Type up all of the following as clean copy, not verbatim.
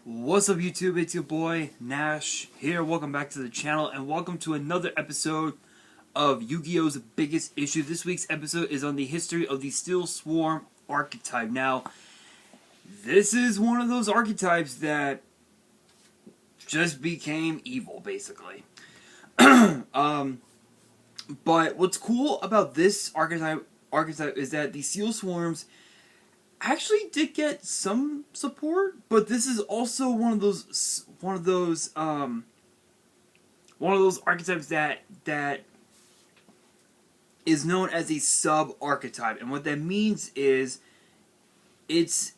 What's up YouTube, it's your boy Nash here. Welcome back to the channel and welcome to another episode of Yu-Gi-Oh's Biggest Issue. This week's episode is on the history of the SteelSwarm archetype. Now, this is one of those archetypes that just became evil, basically. But what's cool about this archetype is that the SteelSwarms actually did get some support, but this is also one of those archetypes that is known as a sub archetype, and what that means is it's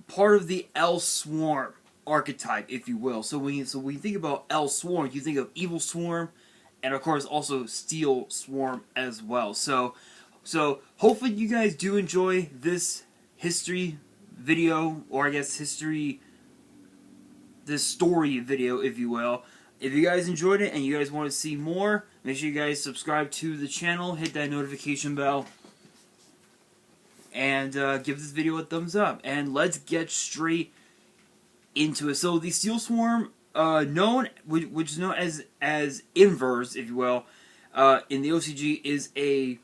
part of the SteelSwarm archetype, if you will. So when you think about SteelSwarm, you think of Evil Swarm, and of course also SteelSwarm as well. So hopefully you guys do enjoy this history video, or I guess this story video, if you will. If you guys enjoyed it and you guys want to see more, make sure you guys subscribe to the channel, hit that notification bell, and give this video a thumbs up. And let's get straight into it. So the SteelSwarm, which is known as Inverse, if you will, in the OCG, is a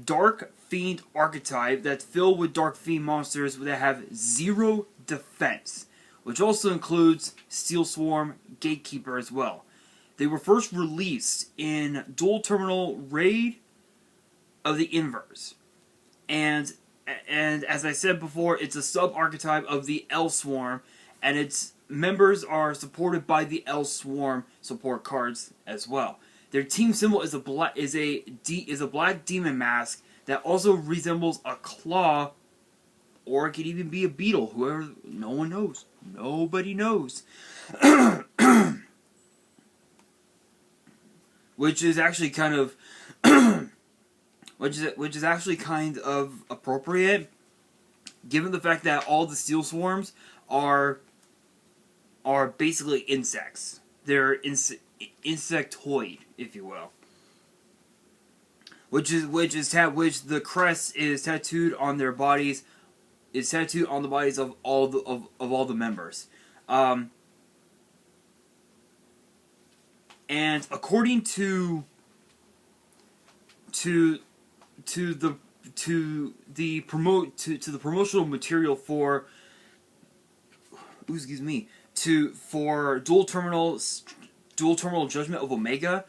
Dark Fiend archetype that's filled with Dark Fiend monsters that have 0 defense, which also includes SteelSwarm Gatekeeper as well. They were first released in Duel Terminal Raid of the Inverse, and as I said before, it's a sub-archetype of the SteelSwarm, and its members are supported by the SteelSwarm support cards as well. Their team symbol is a black demon mask that also resembles a claw, or it could even be a beetle. No one knows. Nobody knows. Which is actually kind of, which is actually kind of appropriate, given the fact that all the SteelSwarms are basically insects. They're insectoid, if you will. Which the crest is tattooed on their bodies, is tattooed on the bodies of all the members. And according to the promotional material for Duel Terminal Judgment of Omega,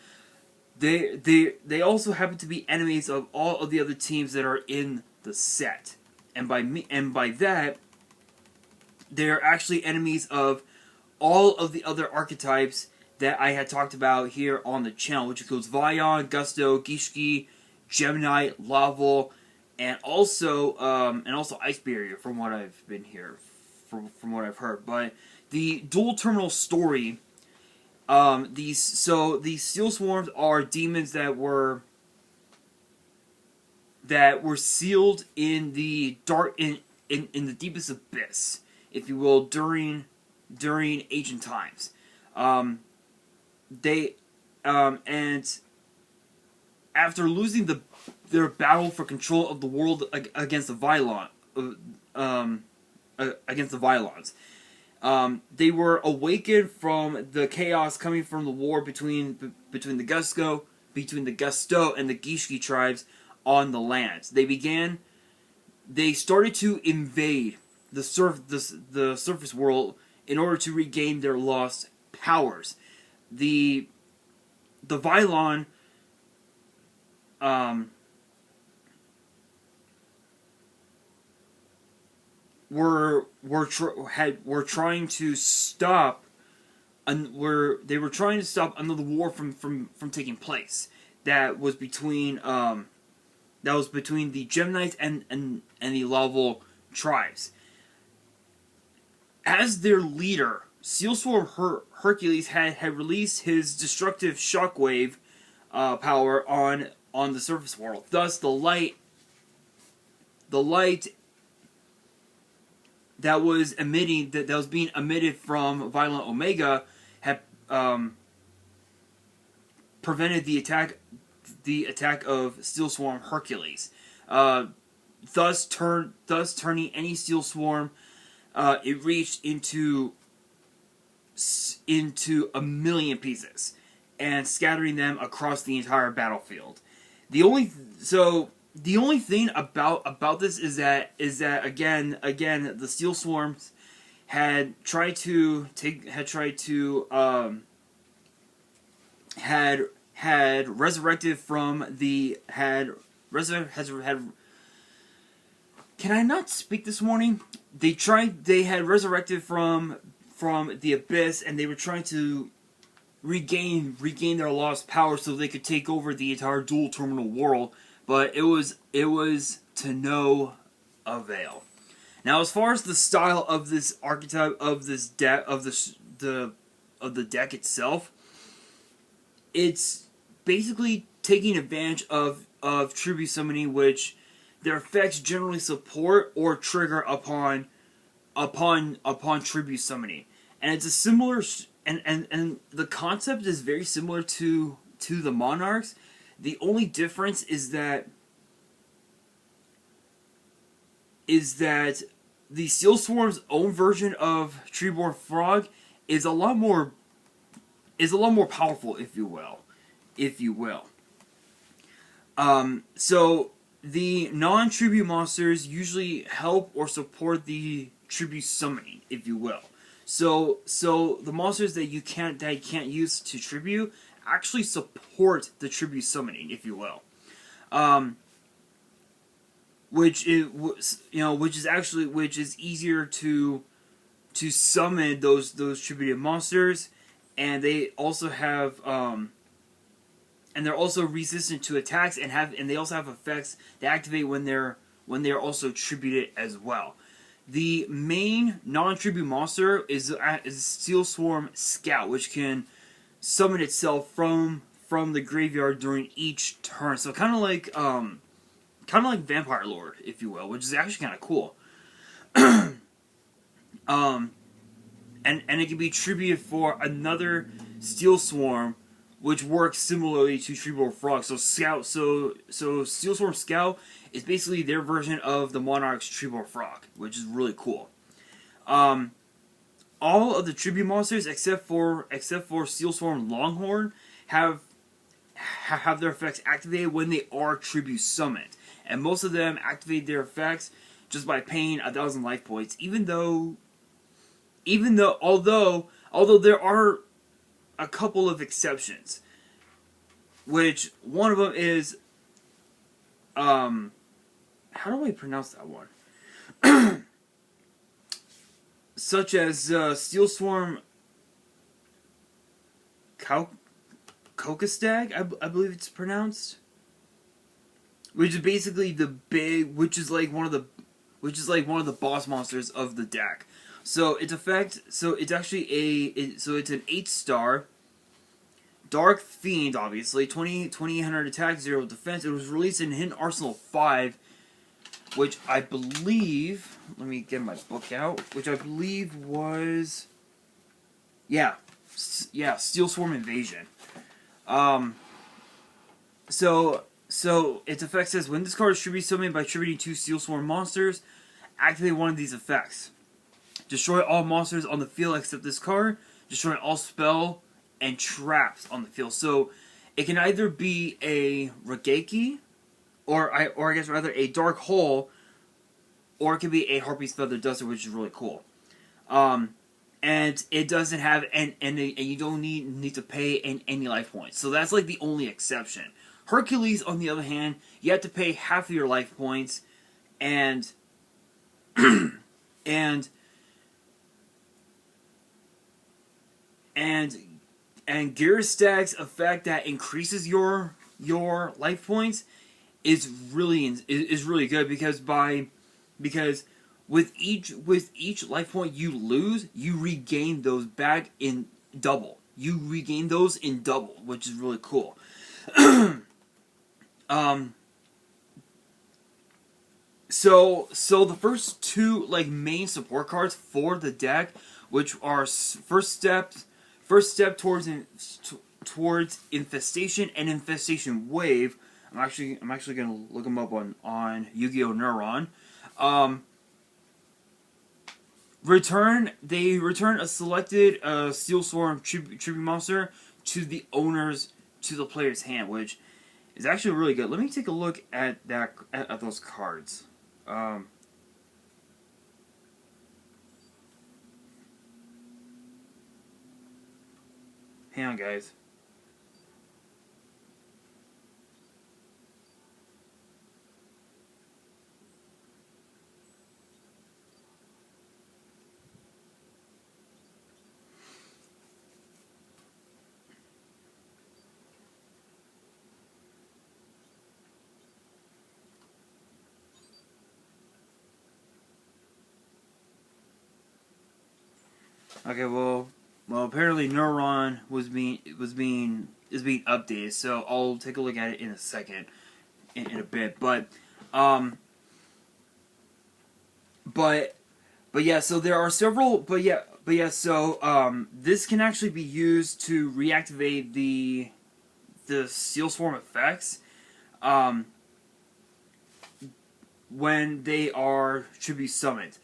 they also happen to be enemies of all of the other teams that are in the set, and by that, they're actually enemies of all of the other archetypes that I had talked about here on the channel, which includes Vion, Gusto, Gishki, Gemini, Laval, and also Ice Barrier, from what I've been here, from what I've heard. But the Duel Terminal story. These SteelSwarms are demons that were sealed in the dark in the deepest abyss, if you will, during ancient times. And after losing their battle for control of the world against the Vylons. They were awakened from the chaos coming from the war between the Gusto and the Gishki tribes on the lands. They started to invade the surface world in order to regain their lost powers. The Vylon were trying to stop another war from taking place that was between the Geminites and the Laval tribes. As their leader, SteelSwarm Hercules had released his destructive shockwave power on the surface world. Thus, the light that was being emitted from Violent Omega had prevented the attack of SteelSwarm Hercules. Thus turning any SteelSwarm it reached into into a million pieces and scattering them across the entire battlefield. The only thing about this is that again the SteelSwarms had resurrected from the can I not speak this morning? They had resurrected from the abyss, and they were trying to regain their lost power so they could take over the entire Duel Terminal World, but it was to no avail. Now, as far as the style of this archetype of this deck of the deck itself, it's basically taking advantage of tribute summoning, which their effects generally support or trigger upon tribute summoning, and it's a similar and the concept is very similar to the Monarchs. The only difference is that the SteelSwarm's own version of Treeborn Frog is a lot more powerful, if you will. So the non-tribute monsters usually help or support the tribute summoning, if you will. So the monsters that you can't use to tribute actually support the tribute summoning, if you will. Which is easier to summon those tributed monsters, and they also have and they're also resistant to attacks, and they also have effects that activate when they're also tributed as well. The main non-tribute monster is SteelSwarm Scout, which can summon itself from the graveyard during each turn. So kind of like Vampire Lord, if you will, which is actually kind of cool. And it can be tributed for another SteelSwarm, which works similarly to Treeborn Frog. So SteelSwarm Scout is basically their version of the Monarch's Treeborn Frog, which is really cool. All of the tribute monsters except for SteelSwarm Longhorn have their effects activated when they are tribute summoned, and most of them activate their effects just by paying 1,000 life points. Although there are a couple of exceptions, which one of them is how do I pronounce that one? Such as SteelSwarm Kokastag, I believe it's pronounced, which is basically which is like one of the boss monsters of the deck. So it's it's actually it's an 8-star Dark Fiend, obviously 2,800 attack, 0 defense. It was released in Hidden Arsenal 5, which I believe, let me get my book out, which I believe was SteelSwarm Invasion. So its effect says, when this card is tribute summoned by tributing 2 SteelSwarm monsters, activate one of these effects. Destroy all monsters on the field except this card. Destroy all spell and traps on the field. So it can either be a Regeki, or I guess rather a Dark Hole, or it could be a Harpy's Feather Duster, which is really cool. And it doesn't have and you don't need to pay any life points. So that's like the only exception. Hercules, on the other hand, you have to pay half of your life points, and and Giristag's effect that increases your life points is really good, because with each life point you lose, you regain those back in double. You regain those in double, which is really cool. So the first two main support cards for the deck, which are first step towards Infestation and Infestation Wave. I'm actually gonna look them up on Yu-Gi-Oh! Neuron. They return a selected SteelSwarm tribute monster to the owner's to the player's hand, which is actually really good. Let me take a look at those cards. Hang on, guys. Okay, well, apparently Neuron is being updated, so I'll take a look at it in a second, in a bit. But yeah, so there are several. So this can actually be used to reactivate the SteelSwarm effects, when they should be summoned.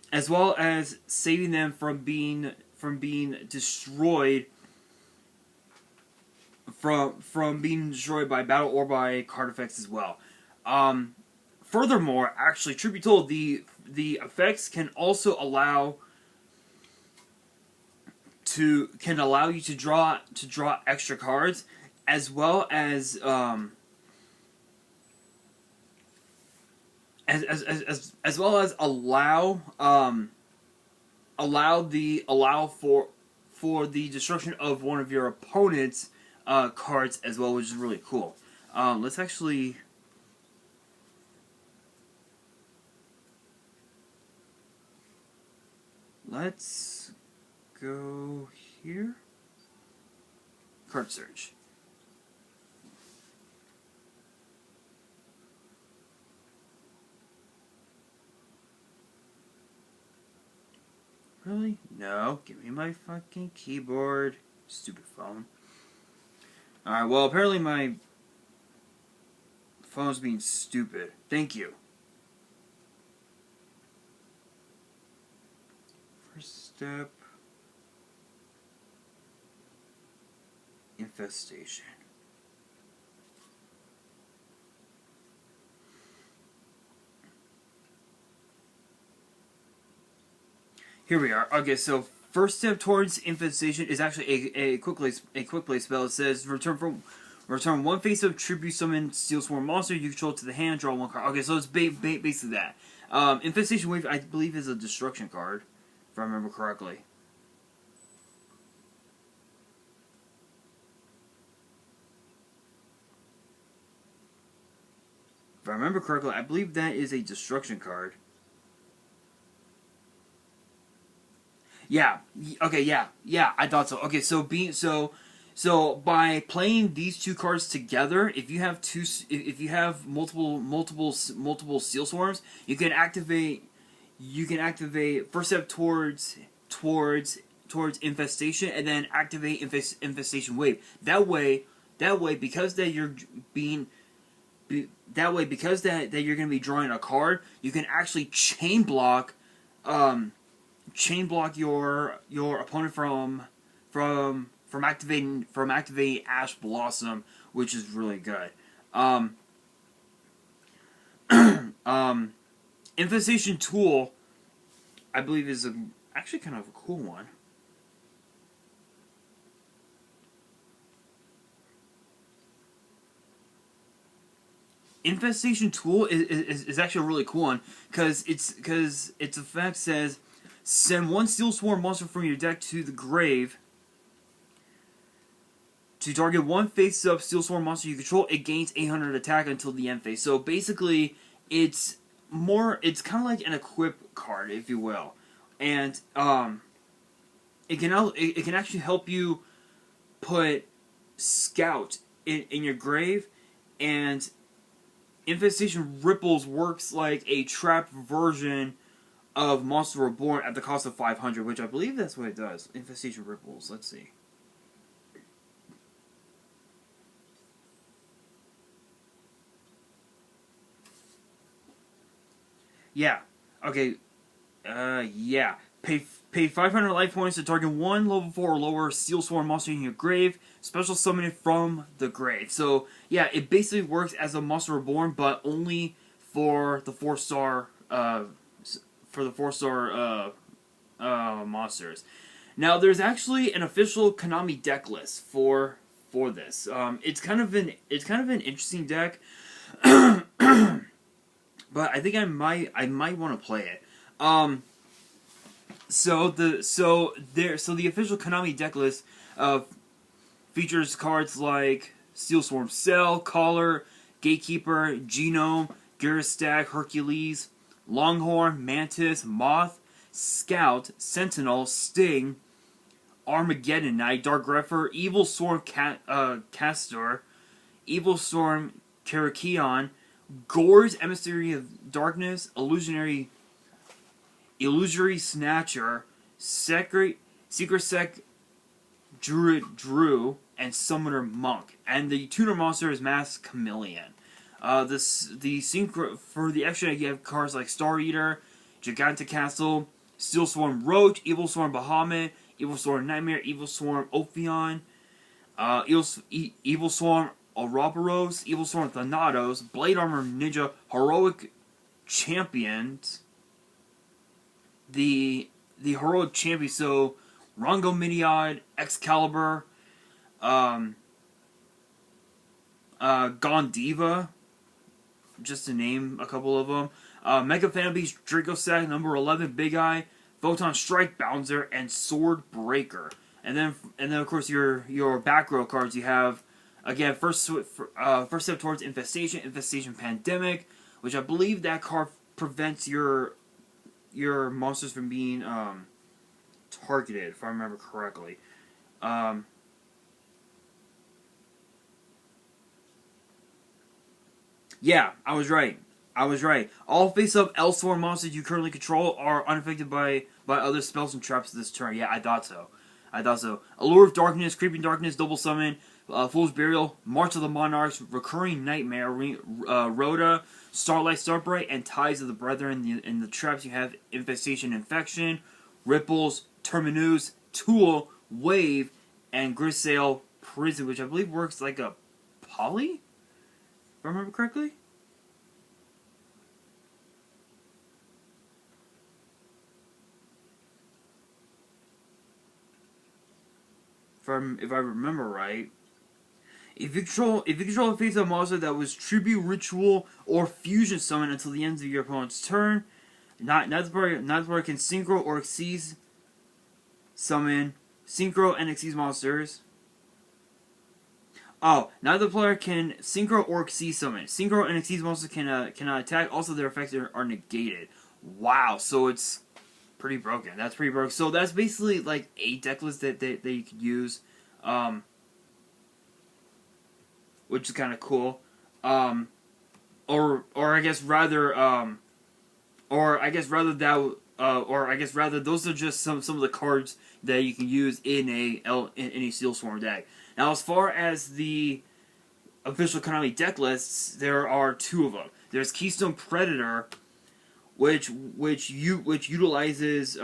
As well as saving them from being destroyed from being destroyed by battle or by card effects as well. Furthermore, actually, truth be told, the effects can also allow you to draw extra cards, as well as as well as allow for the destruction of one of your opponent's cards as well, which is really cool. Let's actually. Let's go here. Card search. Really? No. Give me my fucking keyboard. Stupid phone. Alright, well, apparently my phone's being stupid. Thank you. First step. Infestation. Here we are. Okay, so first step towards infestation is actually a quick play spell. It says return one face of tribute summon SteelSwarm monster you control to the hand, draw one card. Okay, so it's basically that. Infestation Wave, I believe, is a destruction card, if I remember correctly. If I remember correctly, I believe that is a destruction card. Yeah. Okay. Yeah. I thought so. Okay. So by playing these two cards together, if you have multiple SteelSwarms, you can activate first step towards infestation, and then activate infestation wave. That way, because that you're you're going to be drawing a card, you can actually chain block your opponent from activating Ash Blossom, which is really good. Infestation Tool, I believe, is actually kind of a cool one. Infestation Tool is actually a really cool one because its effect says send one SteelSwarm monster from your deck to the grave to target one face-up SteelSwarm monster you control. It gains 800 attack until the end phase. So basically, it's kind of like an equip card, if you will, and it can actually help you put Scout in your grave, and Infestation Ripples works like a trapped version of Monster Reborn at the cost of 500, which I believe that's what it does. Infestation Ripples. Let's see. Yeah. Okay. Yeah. Pay 500 life points to target one level 4 or lower SteelSwarm monster in your grave. Special summon it from the grave. So, yeah, it basically works as a Monster Reborn, but only for the 4-star, monsters. Now, there's actually an official Konami deck list for this. It's kind of an interesting deck, but I think I might want to play it. So the official Konami deck list features cards like SteelSwarm Cell, Collar, Gatekeeper, Genome, Garristag, Hercules, Longhorn, Mantis, Moth, Scout, Sentinel, Sting, Armageddon Knight, Dark Grepher, Evil Storm Castor, Evil Storm Karakion, Gore's Emissary of Darkness, Illusory Snatcher, Secret Sec Druid Drew, and Summoner Monk. And the tuner monster is Masked Chameleon. The synchro for the extra, you have cards like Star Eater, Gigantic Castle, SteelSwarm Roach, Evil Swarm Bahamut, Evil Swarm Nightmare, Evil Swarm Ophion, Evil Swarm Ouroboros, Evil Swarm Thanatos, Blade Armor Ninja, Heroic Champions, the Heroic Champion, so Rongo Miniod, Excalibur, Gondiva, just to name a couple of them. Mega Fan Beast, Dracosac, number 11, Big Eye, Photon Strike, Bouncer, and Sword Breaker. And then of course your back row cards you have again first step towards Infestation Pandemic, which I believe that card prevents your monsters from being targeted, if I remember correctly. Yeah, I was right. All face-up L-Swarm monsters you currently control are unaffected by other spells and traps this turn. Yeah, I thought so. Allure of Darkness, Creeping Darkness, Double Summon, Fool's Burial, March of the Monarchs, Recurring Nightmare, Rhoda, Starlight Starbright, and Ties of the Brethren. In the traps you have Infestation Infection, Ripples, Terminus, Tool, Wave, and Grisail Prison, which I believe works like a poly? If I remember correctly? If I remember right. If you control a face-up monster that was Tribute, Ritual, or Fusion Summon until the end of your opponent's turn, neither player can Synchro or Xyz summon Synchro and Xyz monsters. Oh, neither player can Synchro or Xyz summon. Synchro and Xyz monsters cannot attack. Also, their effects are negated. Wow, so it's pretty broken. That's pretty broken. So that's basically like a deck list that you could use, which is kind of cool. Or I guess rather those are just some of the cards that you can use in a SteelSwarm deck. Now, as far as the official Konami deck lists, there are two of them. There's Keystone Predator, which utilizes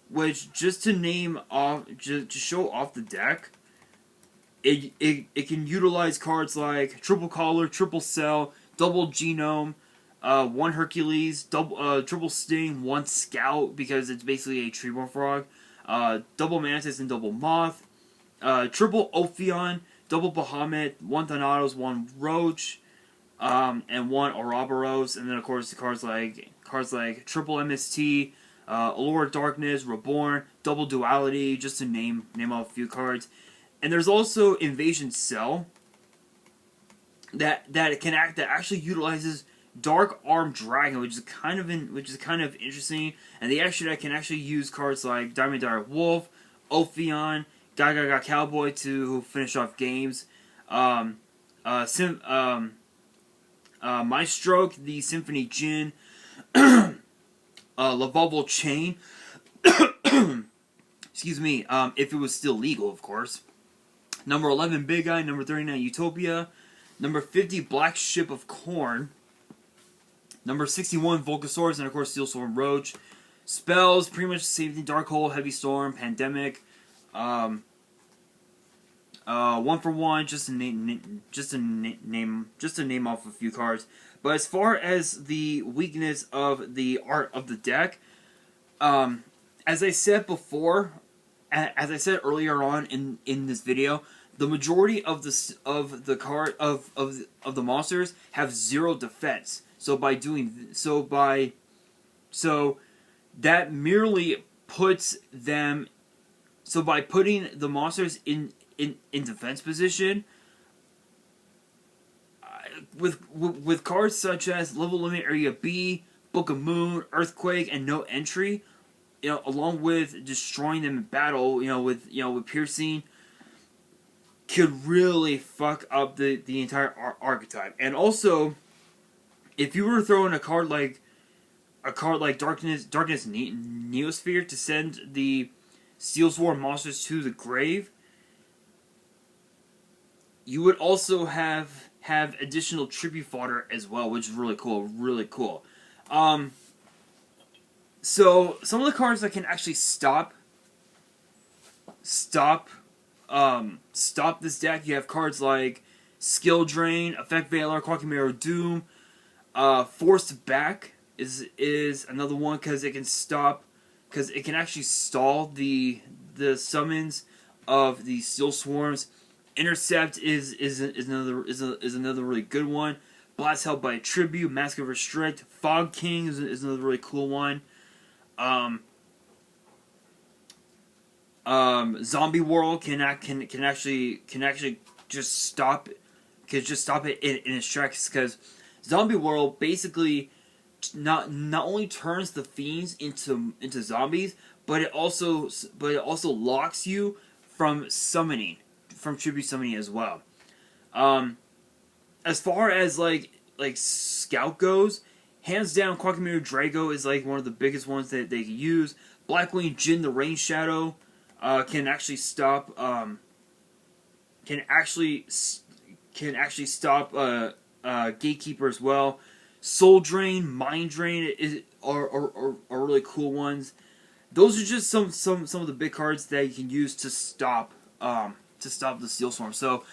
which just to name off, just to show off the deck. It can utilize cards like Triple Collar, Triple Cell, Double Genome, one Hercules, Triple Sting, one Scout because it's basically a Treeborn Frog, Double Mantis and Double Moth, Triple Ophion, Double Bahamut, one Thanatos, one Roach, and one Ouroboros, and then of course the cards like Triple MST, Allure of Darkness, Reborn, Double Duality, just to name off a few cards. And there's also Invasion Cell that actually utilizes Dark Arm Dragon, which is kind of interesting. And the extra deck can actually use cards like Diamond Dire Wolf, Ophion, Gaga Cowboy to finish off games. My Stroke, the Symphony Djinn, Lavable Chain. Excuse me. If it was still legal, of course. Number 11, Big Eye. Number 39, Utopia. Number 50, Black Ship of Corn. Number 61, Volcasaurus, and of course SteelSwarm Roach. Spells, pretty much the same thing. Dark Hole, Heavy Storm, Pandemic. 1-for-1, just to name off a few cards. But as far as the weakness of the art of the deck, as I said before, as I said earlier on in this video, the majority of the monsters have 0 defense. So that merely puts them. So by putting the monsters in defense position, with cards such as Level Limit Area B, Book of Moon, Earthquake, and No Entry, along with destroying them in battle, with Piercing, could really fuck up the entire archetype. And also, if you were to throw in a card like Darkness Neosphere to send the SteelSwarm monsters to the grave, you would also have additional tribute fodder as well, which is really cool. So some of the cards that can actually stop this deck, you have cards like Skill Drain, Effect Veiler, Quackimero Doom, Forced Back is another one because it can actually stall the summons of the SteelSwarms. Intercept is another really good one. Blast Held by Tribute, Mask of Restrict, Fog King is another really cool one. Zombie World can actually just stop it in its tracks, because Zombie World basically not only turns the fiends into zombies, but it also locks you from tribute summoning as well. As far as like Scout goes, hands down, Quackimero Drago is like one of the biggest ones that they can use. Blackwing Jin, the Rain Shadow, can actually stop Gatekeeper as well. Soul Drain, Mind Drain are really cool ones. Those are just some of the big cards that you can use to stop the SteelSwarm. So,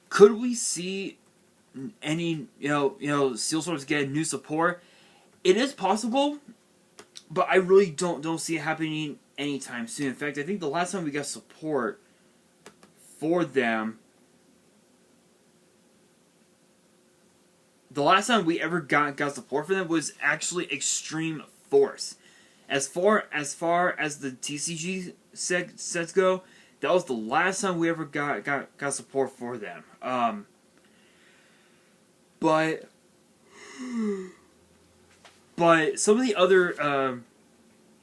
could we see any SteelSwarms get new support? It is possible, but I really don't see it happening anytime soon. In fact, I think the last time we got support for them, the last time we ever got support for them was actually Extreme Force. As far as the TCG sets go, that was the last time we ever got support for them. But some of the other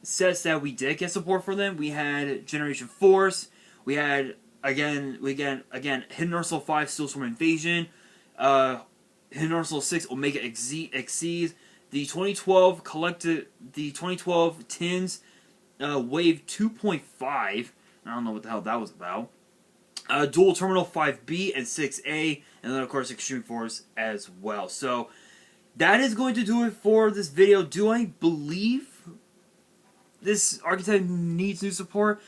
sets that we did get support for them, we had Generation Force, we had again Hidden Arsenal 5 SteelSwarm Invasion, Hidden Arsenal 6 Omega Exceeds, the 2012 Tins Wave 2.5. I don't know what the hell that was about. Duel Terminal 5B and 6A, and then of course Extreme Force as well. So that is going to do it for this video. Do I believe this archetype needs new support?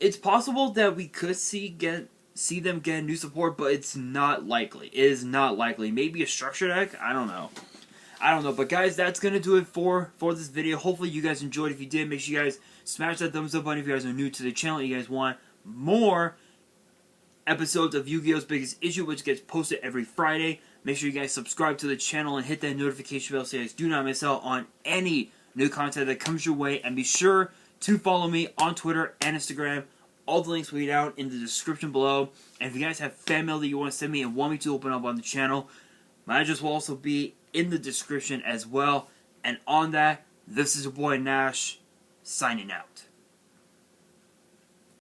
It's possible that we could see them get new support, but it's not likely. It is not likely. Maybe a structure deck? I don't know. But guys, that's going to do it for this video. Hopefully you guys enjoyed. If you did, make sure you guys smash that thumbs up button. If you guys are new to the channel and you guys want more episodes of Yu-Gi-Oh's Biggest Issue, which gets posted every Friday, make sure you guys subscribe to the channel and hit that notification bell so you guys do not miss out on any new content that comes your way. And be sure to follow me on Twitter and Instagram. All the links will be down in the description below. And if you guys have fan mail that you want to send me and want me to open up on the channel, my address will also be in the description as well. And on that, this is your boy Nash, signing out.